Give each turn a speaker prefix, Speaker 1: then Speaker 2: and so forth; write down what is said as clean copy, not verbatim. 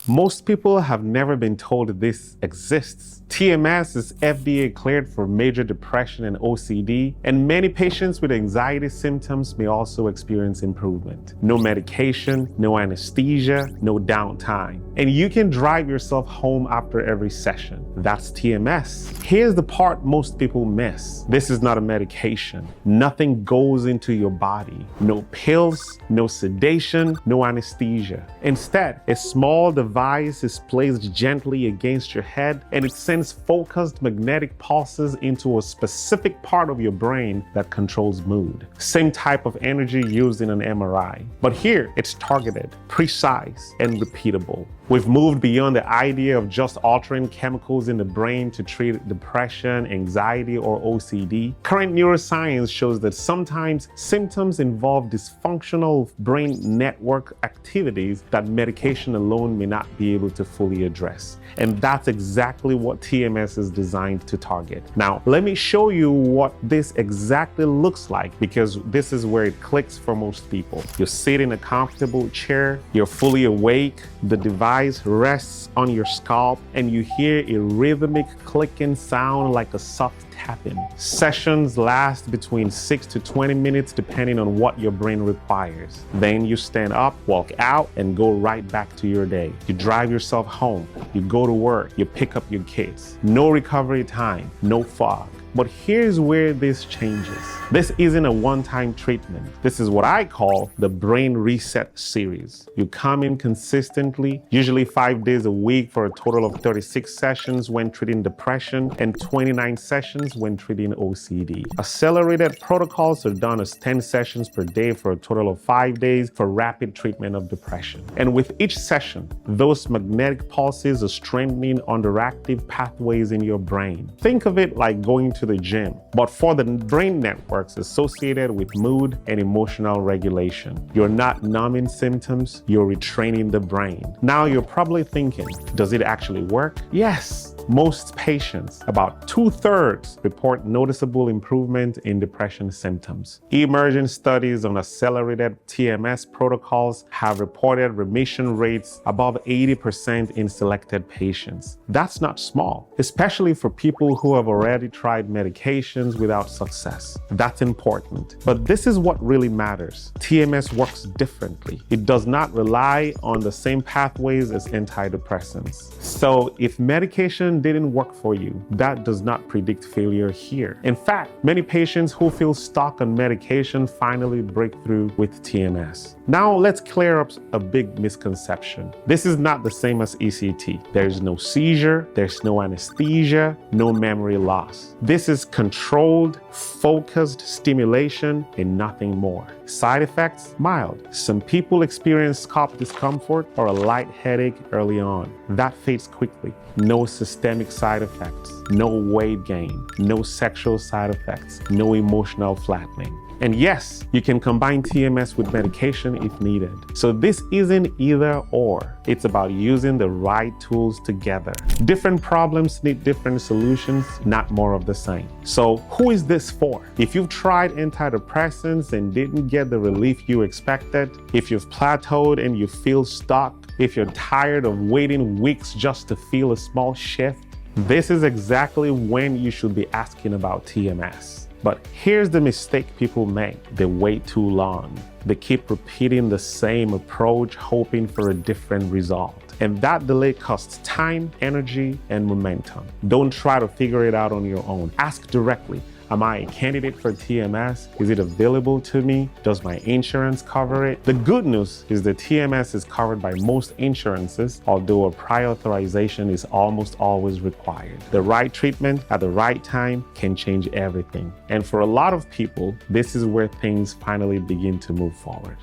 Speaker 1: Most people have never been told this exists. TMS is FDA cleared for major depression and OCD, and many patients with anxiety symptoms may also experience improvement. No medication, no anesthesia, no downtime. And you can drive yourself home after every session. That's TMS. Here's the part most people miss. This is not a medication. Nothing goes into your body. No pills, no sedation, no anesthesia. Instead, a small device is placed gently against your head, and it sends focused magnetic pulses into a specific part of your brain that controls mood. Same type of energy used in an MRI, but here it's targeted, precise, and repeatable. We've moved beyond the idea of just altering chemicals in the brain to treat depression, anxiety, or OCD. Current neuroscience shows that sometimes symptoms involve dysfunctional brain network activities that medication alone may not be able to fully address. And that's exactly what TMS is designed to target. Now, let me show you what this exactly looks like, because this is where it clicks for most people. You sit in a comfortable chair, you're fully awake, the device rests on your scalp, and you hear a rhythmic clicking sound like a soft tapping. Sessions last between 6 to 20 minutes depending on what your brain requires. Then you stand up, walk out, and go right back to your day. You drive yourself home, you go to work, you pick up your kids. No recovery time, no fog. But here's where this changes. This isn't a one-time treatment. This is what I call the brain reset series. You come in consistently, usually 5 days a week for a total of 36 sessions when treating depression and 29 sessions when treating OCD. Accelerated protocols are done as 10 sessions per day for a total of 5 days for rapid treatment of depression. And with each session, those magnetic pulses are strengthening underactive pathways in your brain. Think of it like going to the gym, but for the brain networks associated with mood and emotional regulation. You're not numbing symptoms, you're retraining the brain. Now you're probably thinking, does it actually work? Yes. Most patients, about 2/3, report noticeable improvement in depression symptoms. Emerging studies on accelerated TMS protocols have reported remission rates above 80% in selected patients. That's not small, especially for people who have already tried medications without success. That's important. But this is what really matters. TMS works differently. It does not rely on the same pathways as antidepressants. So if medication didn't work for you, that does not predict failure here. In fact, many patients who feel stuck on medication finally break through with TMS. Now let's clear up a big misconception. This is not the same as ECT. There's no seizure, there's no anesthesia, no memory loss. This is controlled, focused stimulation and nothing more. Side effects, mild. Some people experience scalp discomfort or a light headache early on. That fades quickly. No systemic side effects, no weight gain, no sexual side effects, no emotional flattening. And yes, you can combine TMS with medication if needed. So this isn't either or. It's about using the right tools together. Different problems need different solutions, not more of the same. So who is this for? If you've tried antidepressants and didn't get the relief you expected, if you've plateaued and you feel stuck, if you're tired of waiting weeks just to feel a small shift, this is exactly when you should be asking about TMS. But here's the mistake people make. They wait too long. They keep repeating the same approach, hoping for a different result. And that delay costs time, energy, and momentum. Don't try to figure it out on your own. Ask directly. Am I a candidate for TMS? Is it available to me? Does my insurance cover it? The good news is that TMS is covered by most insurances, although a prior authorization is almost always required. The right treatment at the right time can change everything. And for a lot of people, this is where things finally begin to move forward.